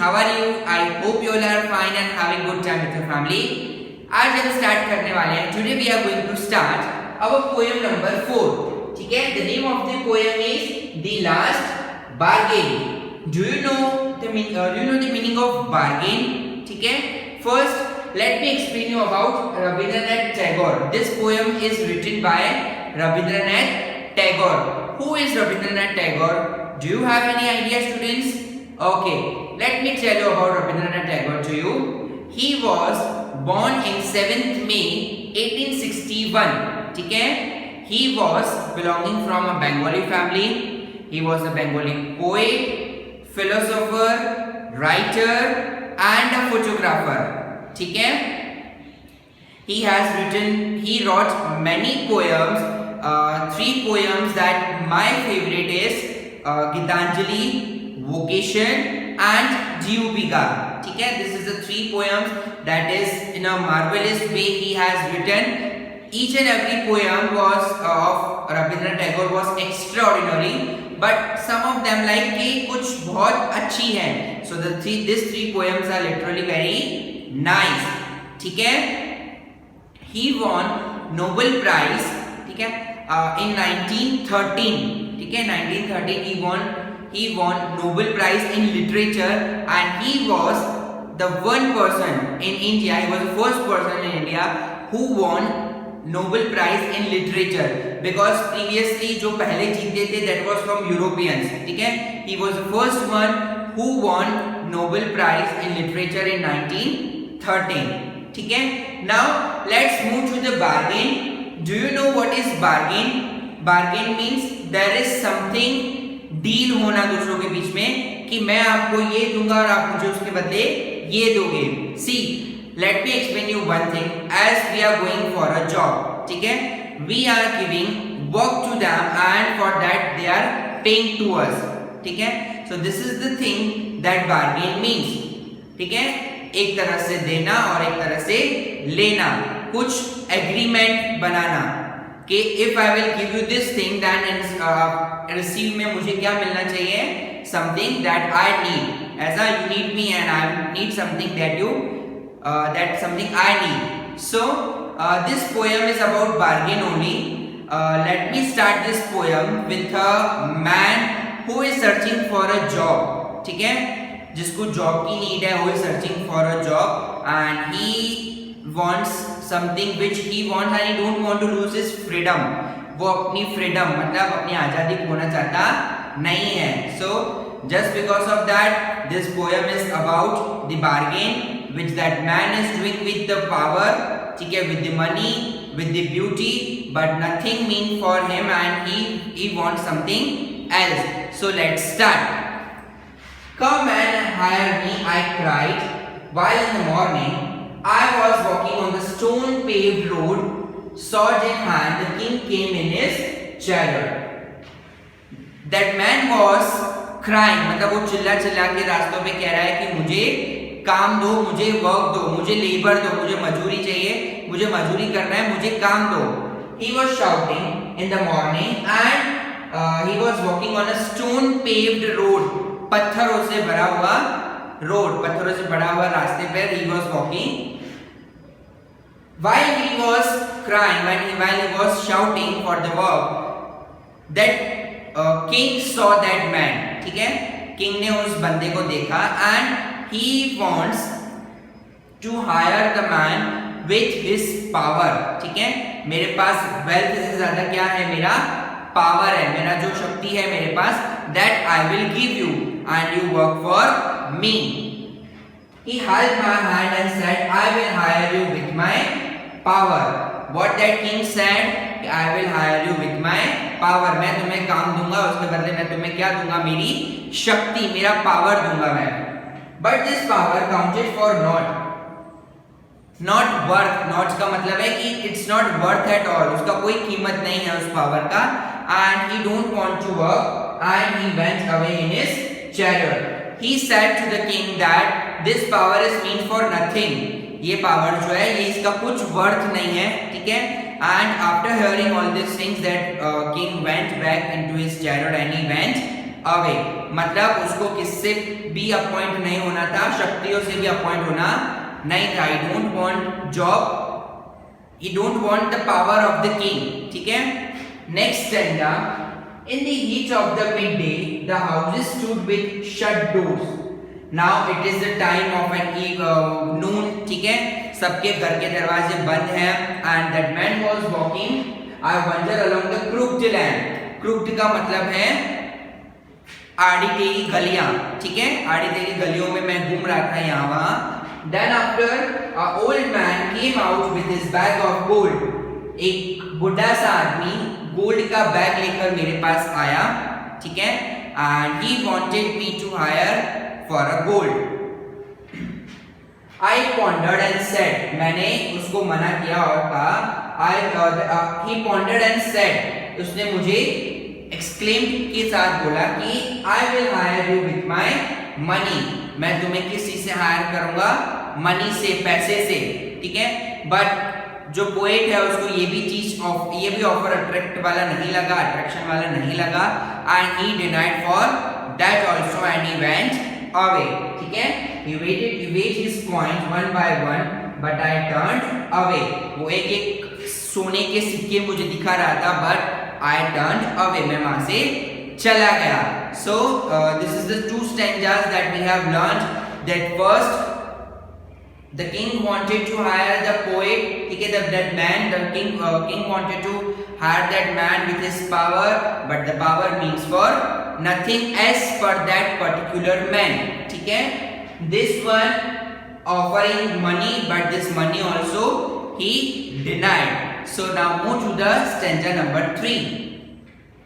how are you? I hope you all are fine and having good time with your family. आज हम start करने वाले हैं. Today we are going to start our poem number 4. ठीक है? The name of the poem is The Last Bargain. Do you know the meaning of bargain? ठीक है? First, let me explain you about Rabindranath Tagore. This poem is written by Rabindranath Tagore. Who is Rabindranath Tagore? Do you have any idea, students? Okay, let me tell you about Rabindranath Tagore to you. He was born in 7th May 1861. ठीक है? He was belonging from a Bengali family. He was a Bengali poet, philosopher, writer, and a photographer. ठीक है? He wrote many poems. 3 poems that my favorite is Gitanjali, Vocation, and Jiyupika. ठीक है? This is the 3 poems that is in a marvelous way he has written. Each and every poem was of Rabindranath Tagore was extraordinary, but some of them like कि कुछ बहुत अच्छी हैं. So these 3 poems are literally very nice. ठीक है? He won Nobel Prize. ठीक है? In 1913. ठीक है? 1913 he won Nobel Prize in Literature, and he was the one person in India. He was the first person in India who won Nobel Prize in Literature, because previously जो पहले जीते थे that was from Europeans. ठीक है? He was the first one who won Nobel Prize in Literature in 1913. ठीक है? Now let's move to the bargain. Do you know what is bargain? Bargain means there is something, deal होना दूसरों के बीच में कि मैं आपको ये दूंगा और आप मुझे उसके बदले ये दोगे. See, let me explain you one thing. As we are going for a job, ठीक है? We are giving work to them, and for that they are paying to us. ठीक है? So this is the thing that bargain means. ठीक है? एक तरह से देना और एक तरह से लेना, कुछ एग्रीमेंट बनाना कि if I will give you this thing, then receive में मुझे क्या मिलना चाहिए? Something that I need. ऐसा you need me and I need something that something I need. So this poem is about bargain only. Let me start this poem with a man who is searching for a job. ठीक है? जिसको job की need है, who is searching for a job and he wants something which he wants and he don't want to lose his freedom. वो अपनी freedom मतलब अपनी आजादी खोना चाहता नहीं है. So just because of that, this poem is about the bargain which that man is doing with the power, ठीक है, with the money, with the beauty, but nothing mean for him and he wants something else. So let's start. Come and hire me, I cried, while in the morning I was walking on the stone-paved road, sword in hand, the king came in his chariot. That man was crying, मतलब वो चिल्ला के रास्तों पे कह रहा है कि मुझे काम दो, मुझे वर्क दो, मुझे लेबर दो, मुझे मजूरी चाहिए, मुझे मजूरी करना है, मुझे काम दो. He was shouting in the morning and he was walking on a stone-paved road. पत्थरों से भरा हुआ रोड, पत्थरों से भरा हुआ रास्ते पर he was walking. While he was crying, while he was shouting for the work, that king saw that man. ठीक है? किंग ने उस बंदे को देखा and he wants to hire the man with his power. ठीक है? मेरे पास wealth से ज्यादा क्या है? मेरा पावर है, मेरा जो शक्ति है मेरे पास, that I will give you and you work for me. He held my hand and said, I will hire you with my power. What that king said, I will hire you with my power. मैं तुम्हें काम दूंगा, उसके बदले मैं तुम्हें क्या दूंगा? मेरी शक्ति, मेरा पावर दूंगा मैं. But this power counted for naught. Not worth. Not का मतलब है कि it's not worth at all. उसका कोई कीमत नहीं है उस पावर का. And he don't want to work and he went away in his chariot. He said to the king that this power is meant for nothing. ये power जो है ये इसका कुछ वर्थ नहीं है. ठीक है? And after hearing all these things, that king went back into his chariot and he went away, मतलब उसको किससे भी अपॉइंट नहीं होना था, शक्तियों से भी अपॉइंट होना नहीं था. ही don't want job, he don't want the power of the king. ठीक है. Next stanza. In the heat of the midday, the houses stood with shut doors. Now it is the time of an noon. ठीक है, सबके घर के दरवाजे बंद हैं. And that man was walking. I wander along the crooked land. Crooked का मतलब है आड़ी टेढ़ी गलियां. ठीक है, आड़ी टेढ़ी गलियों में मैं घूम रहा था यहाँ वहाँ. Then after an old man came out with his bag of gold. एक बुढ़ा सा आदमी गोल्ड का बैग लेकर मेरे पास आया. ठीक है. And he wanted me to hire for a gold. I pondered and said, मैंने उसको मना किया और कहा. He pondered and said, उसने मुझे एक्सक्लेम के साथ बोला कि I will hire you with my money. मैं तुम्हें किस चीज से हायर करूंगा? मनी से, पैसे से. ठीक है. बट जो पोएट है उसको ये भी ऑफर अट्रैक्ट वाला नहीं लगा, अट्रैक्शन वाला नहीं लगा. And he denied for that also and he went away. ठीक है. he weighed his coins one by one but I turned away. वो एक एक सोने के सिक्के मुझे दिखा रहा था but I turned away. मैं वहां से चला गया. So this is the two stanzas that we have learned. That first, the king wanted to hire the poet. ठीक है. That man, the king wanted to hire that man with his power, but the power means for nothing as per that particular man. ठीक है. This one offering money, but this money also he denied. So now move to the stanza number 3.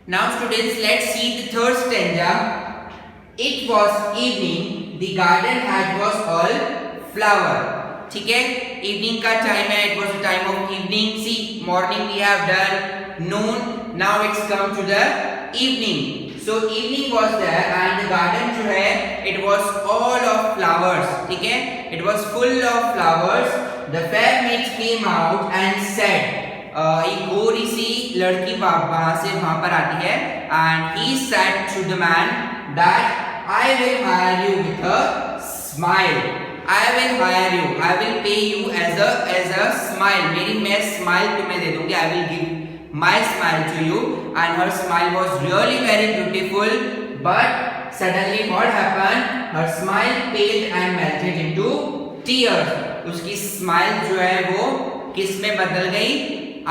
Now students, let's see the third stanza. It was evening, the garden had was all flower. ठीक है. Evening का time है. It was the time of evening. See, morning we have done, noon, now it's come to the evening. So evening was there and the garden जो है it was all of flowers. ठीक है. It was full of flowers. The fair maid came out and said, एक गोरी सी लड़की वहां पर आती है. And he said to the man that I will hire you with a smile. I will hire you. I will pay you as a smile. मेरी मैं smile तुम्हें दे दूंगी. I will give my smile to you. And her smile was really very beautiful. But suddenly what happened? Her smile paled and melted into tears. उसकी smile जो है वो किस में बदल गई?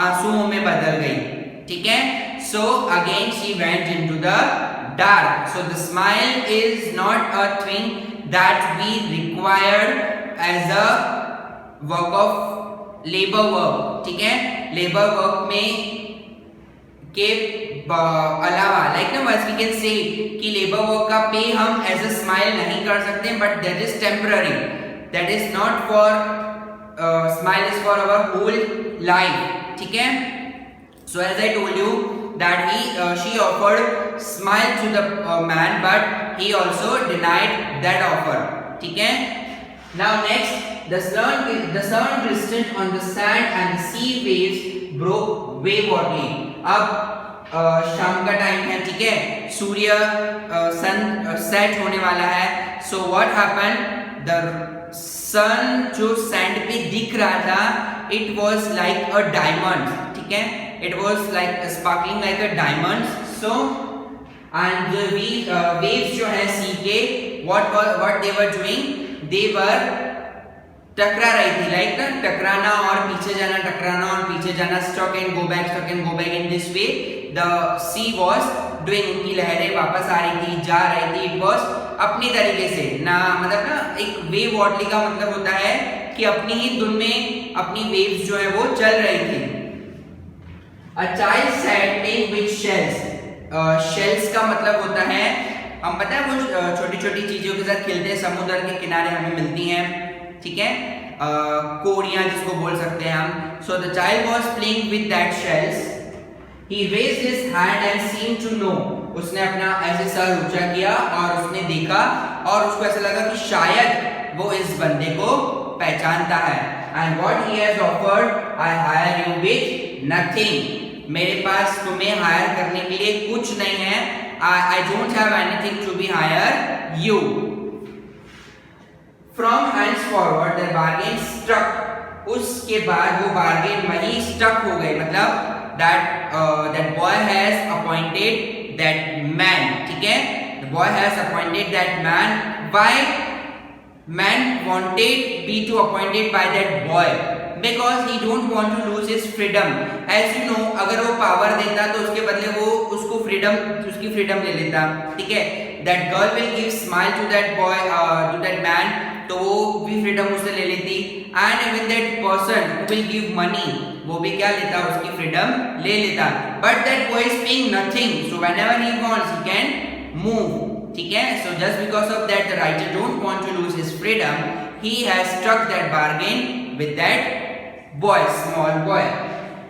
आंसुओं में बदल गई. ठीक है. So again she went into the dark. So the smile is not a thing that we required as a work of labor work. ठीक है. लेबर वर्क में के अलावा लाइक ना वैसे वी कैन से कि लेबर वर्क का पे हम एज अ स्माइल नहीं कर सकते, but that is temporary. That is not for smile is for our whole life. ठीक है. So as I told you that she offered smile to the man but he also denied that offer. ठीक है. Now next, the sun glistened on the sand and the sea waves broke waveworthy. अब शाम का time है. ठीक है. सूर्य सन set होने वाला है. So what happened? The sun जो सैंड पे दिख रहा था it was like a diamond. ठीक है. It was like sparkling like a diamond. So and the waves जो है sea के what they were doing? They were टकरा रही थी. लाइक ना टकराना और पीछे जाना, टकराना और पीछे जाना. Stock and go back in this way the sea was doing. उनकी लहरें वापस आ रही थी, जा रही थी. इट वॉज अपनी तरीके से ना, मतलब ना एक वेव वॉटली का मतलब होता है कि अपनी ही धुन में अपनी वेव्स जो है वो चल रही थी. A child sat playing with shells. Shells का मतलब होता है, हम पता है वो छोटी छोटी चीजों के साथ खेलते हैं. समुद्र के किनारे हमें मिलती हैं. ठीक है. कोड़ियां जिसको बोल सकते हैं हम. So the child was playing with that shells. He raised his hand and seemed to know. उसने अपना ऐसे सर ऊंचा किया और उसने देखा और उसको ऐसा लगा कि शायद वो इस बंदे को पहचानता है. And what he has offered, I hire you with nothing. मेरे पास तुम्हें हायर करने के लिए कुछ नहीं है. I don't have anything to be hire you. From henceforward the bargain struck. उसके बाद वो bargain वहीं stuck हो गई, मतलब that boy has appointed that man, ठीक है, the boy has appointed that man. Why man wanted be to appointed by that boy? Because he don't want to lose his freedom. As you know, अगर वो power देता तो उसके बदले वो उसको उसकी freedom ले लेता, ठीक है. That girl will give smile to that boy, to that man, तो वो भी freedom उससे ले लेती. And even that person who will give money, वो भी क्या लेता, उसकी freedom ले लेता. But that boy is paying nothing, so whenever he wants he can move, ठीक है. So just because of that the writer don't want to lose his freedom, he has struck that bargain with that boy, small boy.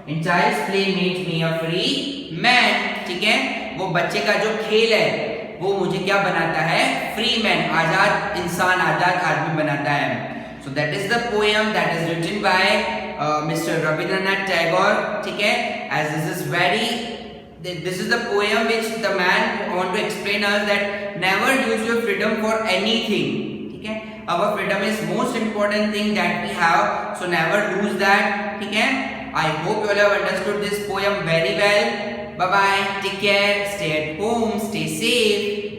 In child's play makes me a free man, ठीक है. वो बच्चे का जो खेल है वो मुझे क्या बनाता है, फ्री मैन, आजाद इंसान, आजाद आदमी बनाता है. So that is the poem that is written by Mr. Rabindranath Tagore, ठीक है. As this is the poem which the man want to explain us that never use your freedom for anything, ठीक है. Our freedom is most important thing that we have, so never lose that, ठीक है. I hope you all have understood this poem very well. Bye bye, take care, stay at home, stay safe.